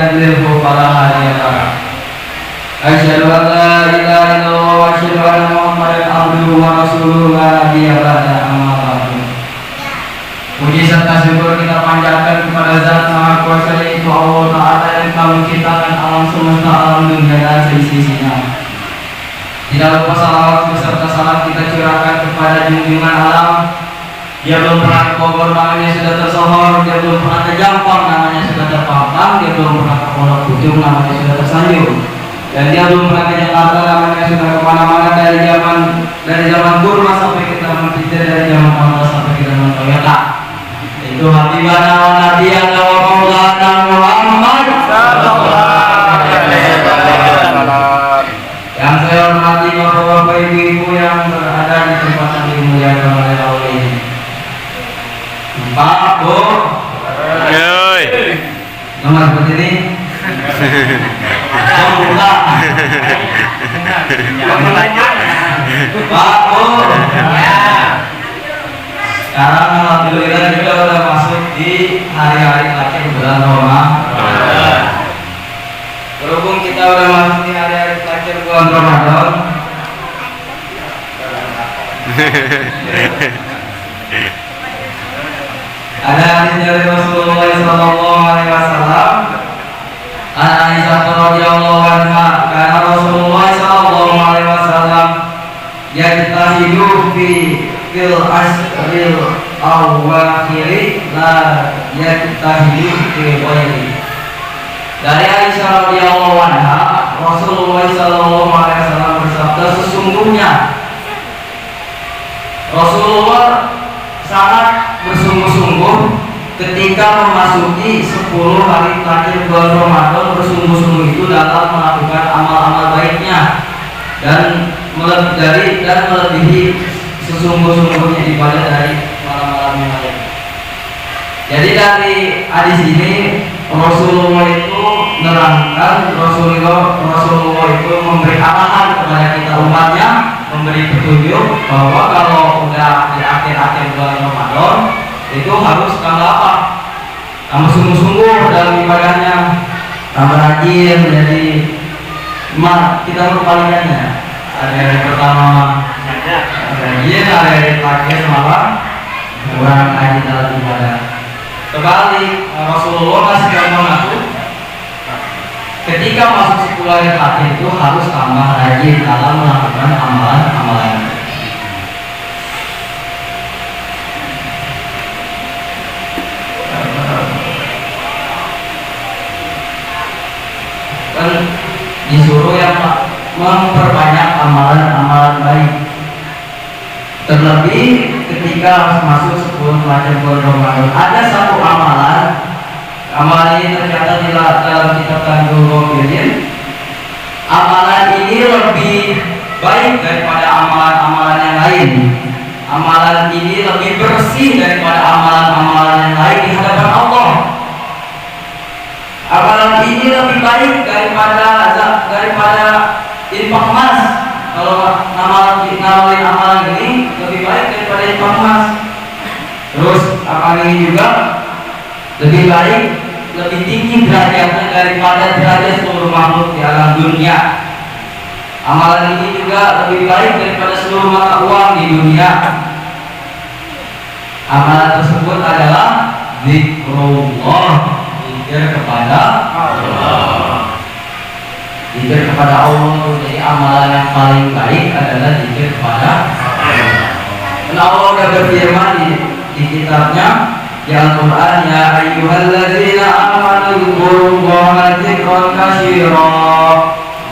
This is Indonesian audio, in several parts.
يضلله فلا هادي له أشهد أن لا إله إلا الله وأشهد أن محمدا عبده ورسوله لا نبي بعده أما بعد. Puji serta syukur kita panjatkan kepada Zat Maha Kuasa yaitu Allah Ta'ala yang telah menciptakan alam semesta, alam dunia dan seisi-isinya. Tidak lupa salawat beserta salam kita curahkan kepada junjungan alam. Dia belum pernah ke Bogor, namanya sudah tersohor. Dia belum pernah ke Jampang, namanya sudah terpampang. Dia belum pernah ke Pondok Pucung, namanya sudah tersanjung. Dan dia belum pernah ke Jakarta, namanya sudah kemana-mana dari zaman Burma sampai ke zaman Peter, dari zaman Honda sampai ke zaman Toyota. Itu Habibana wa Nabiyana wa Maulana Muhammad sallallahu alaihi wasallam. Yang saya hormati bapak-bapak ibu-ibu yang berada di tempat yang dimuliakan oleh Allah ini. Pak, Bu. Nomor seperti ini. Buka. Pak, Bu. Sekarang alhamdulillah juga udah masuk di hari-hari terakhir bulan Ramadan. Berhubung kita udah masuk di hari-hari terakhir bulan Ramadan, ada hadis dari Rasulullah sallallahu alaihi wasallam. Aisyah radhiyallahu anha, karena Rasulullah sallallahu alaihi wasallam yajtahidu fil asril awakhiri la yajtahidu fi ghairi. Dari Aisyah radhiyallahu anha, Rasulullah sallallahu alaihi wasallam bersabda, sesungguhnya Rasulullah sangat bersungguh-sungguh ketika memasuki 10 hari terakhir bulan Ramadan. Bersungguh-sungguh itu dalam melakukan amal-amal baiknya dan melebihi sesungguh-sungguhnya ibadah dari malam-malam yang lain. Jadi dari hadis ini Rasulullah itu menerangkan, Rasulullah itu memberi arahan kepada kita umatnya, memberi petunjuk bahwa kalau udah di akhir-akhir bulan Ramadan itu harus tambah apa? Tambah sungguh-sungguh dalam ibadahnya, tambah rajin. Jadi kita berkebalikannya. Ada yang pertama rajin, ada yang terakhir malah kurang rajin dalam ibadah. Kembali Rasulullah kasih contoh aku, ketika masuk 10 hari terakhir itu harus tambah rajin dalam melakukan amalan-amalan. Dan disuruh yang memperbanyak amalan-amalan baik. Terlebih ketika masuk 10 hari bulan Ramadan, ada satu amalan ini tercatat di dalam kitab Tanjul Gofilin. Amalan ini lebih baik daripada amalan-amalan yang lain. Amalan ini lebih bersih daripada amalan-amalan yang lain di hadapan Allah. Amalan ini lebih baik daripada infak emas. Kalau ngamalin amalan ini lebih baik daripada infak emas. Terus amalan ini juga lebih baik, lebih tinggi derajatnya daripada derajat seluruh makhluk di alam dunia. Amalan ini juga lebih baik daripada seluruh mata uang di dunia. Amalan tersebut adalah zikrullah, zikir kepada Allah. Zikir kepada Allah. Jadi amalan yang paling baik adalah zikir kepada Allah. Dan Allah sudah berfirman di kitabnya, di Al-Quran, ya ayyuhalladzina amanu dzkurullaha dzikran katsira.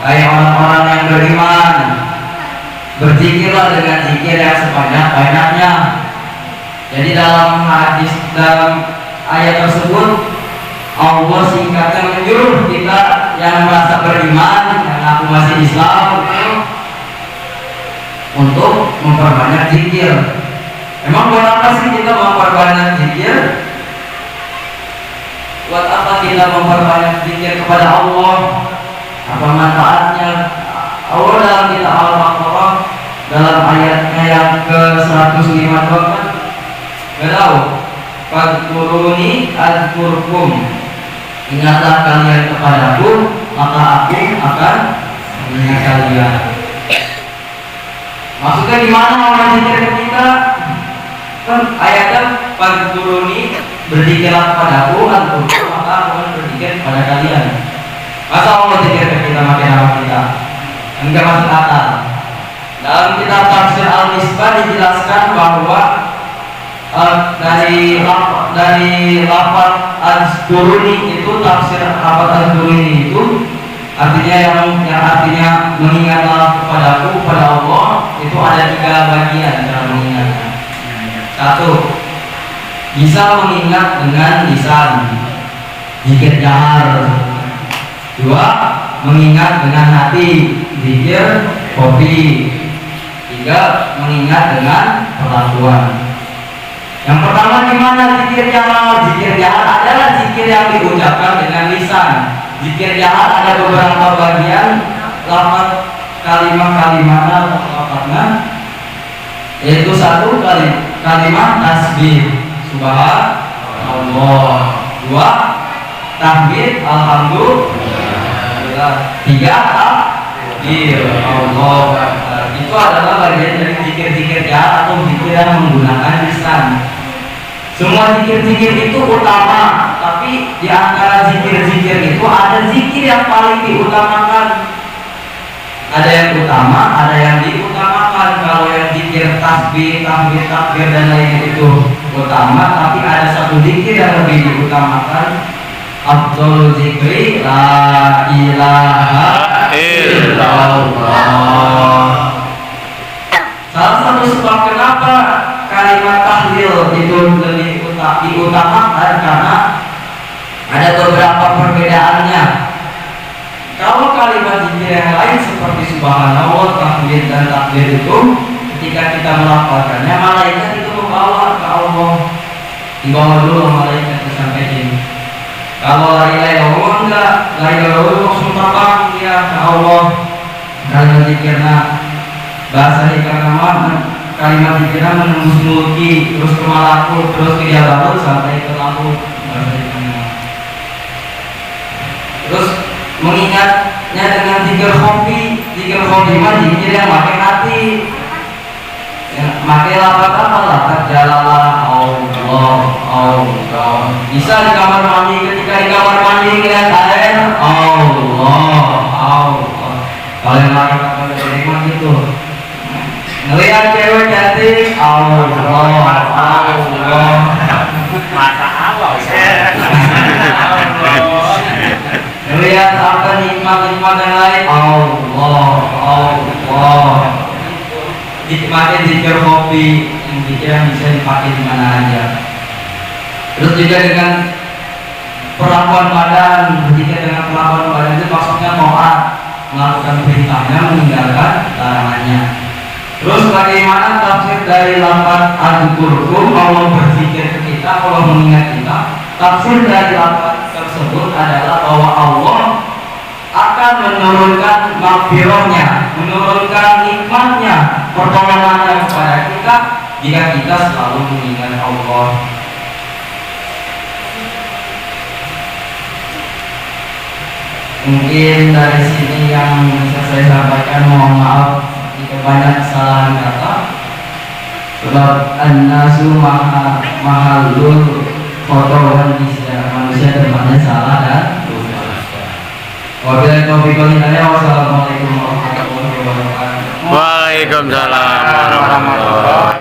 Hai orang-orang yang beriman, berzikirlah dengan zikir yang sebanyak-banyaknya. Jadi dalam ayat tersebut Allah singkatnya menyuruh kita yang merasa beriman, yang aku masih Islam, untuk memperbanyak zikir. Emang buat apa sih kita memperbanyak zikir? Buat apa kita memperbanyak zikir kepada Allah? Apa manfaatnya? Allah dalam kitab Al-Baqarah dalam ayatnya yang ke-105 kan? Gak tahu. Fadkuruni azkurkum. Ingatlah kalian kepadaku, maka aku akan mengingat kalian. Maksudnya gimana orang zikir ke kita? Kan ayatnya fadhkuruni, berzikirlah kepadaku, adkurkum, maka aku akan berzikir kepada kalian. Masa Allah zikir ke kita makin nama kita? Enggak masuk akal. Dalam kitab tafsir Al-Misbah dijelaskan bahwa dari lafaz azkuruni itu, tafsir lafaz azkuruni itu artinya yang artinya mengingatlah kepadaku, kepada Allah, itu ada 3 bagian cara mengingatnya. 1, bisa mengingat dengan lisan, zikir jahar. 2, mengingat dengan hati, zikir kopi. 3, mengingat dengan perlakuan. Yang pertama gimana zikir jahar? Zikir jahar adalah zikir yang diucapkan dengan lisan. Zikir jahar ada beberapa bagian lafaz kalimat-kalimatnya, yaitu 1 kalimat tasbih subhanallah, 2 tahmid alhamdulillah, 3 takbir Allah. Itu adalah bagian dari zikir-zikir jahar atau zikir yang menggunakan lisan. Semua zikir-zikir itu utama, tapi di antara zikir-zikir itu ada zikir yang paling diutamakan. Ada yang utama, ada yang diutamakan. Kalau yang zikir tasbih, tahmid, takbir dan lain itu utama, tapi ada satu zikir yang lebih diutamakan. Afdhalul zikri la ilaha illallah. Salah satu sebab kenapa kalimat tahlil itu lebih diutamakan karena ada beberapa perbedaannya. Kalau kalimat zikir yang lain seperti subhanallah, tahmid dan takbir itu, ketika kita melafalkannya, malaikat itu membawa ke Allah, dibawa dulu malaikat sampai sini. Kalau la ilaha illallah enggak, la ilaha illallah langsung terbang dia ke Allah. Kalimat zikirnya bahasa ikan kalimat zikirnya menembus mulki, terus ke malakut, terus ke jabarut sampai ke lahut. Terus mengingatnya dengan zikir khofi. Zikir khofi mah zikir yang pakai hati, pakai lafaz apa? Lafaz jalalah Allah, Allah. Bisa di kamar mandi, ketika di kamar mandi lihat air Allah, Allah. Kalau yang lain akan terima gitu. Ngelihat cewek cantik Allah, Allah. Masa Allah ya. Ngelihat apa nikmat-nikmat yang lain Allah, Allah. Dipakai zikir kopi, yang zikir yang bisa dipakai di mana aja. Terus juga dengan perlakuan badan, zikir dengan perlakuan badan itu maksudnya taat, melakukan perintahnya, meninggalkan larangannya. Terus bagaimana tafsir dari lafaz adkurkum, Allah berzikir ke kita, Allah mengingat kita. Tafsir dari lafaz tersebut adalah bahwa Allah akan menurunkan maghfirahnya, menurunkan nikmatnya, pertolongannya kepada kita jika kita selalu mengingat Allah. Mungkin dari sini yang bisa saya sampaikan, mohon maaf jika banyak kesalahan kata. Sebab an-nasu mahallul khotowan nisya, manusia tempatnya salah dan dosa. Wabillahi taufiq wal hidayah. Wassalamualaikum warahmatullahi wabarakatuh. Waalaikumsalam warahmatullahi wabarakatuh.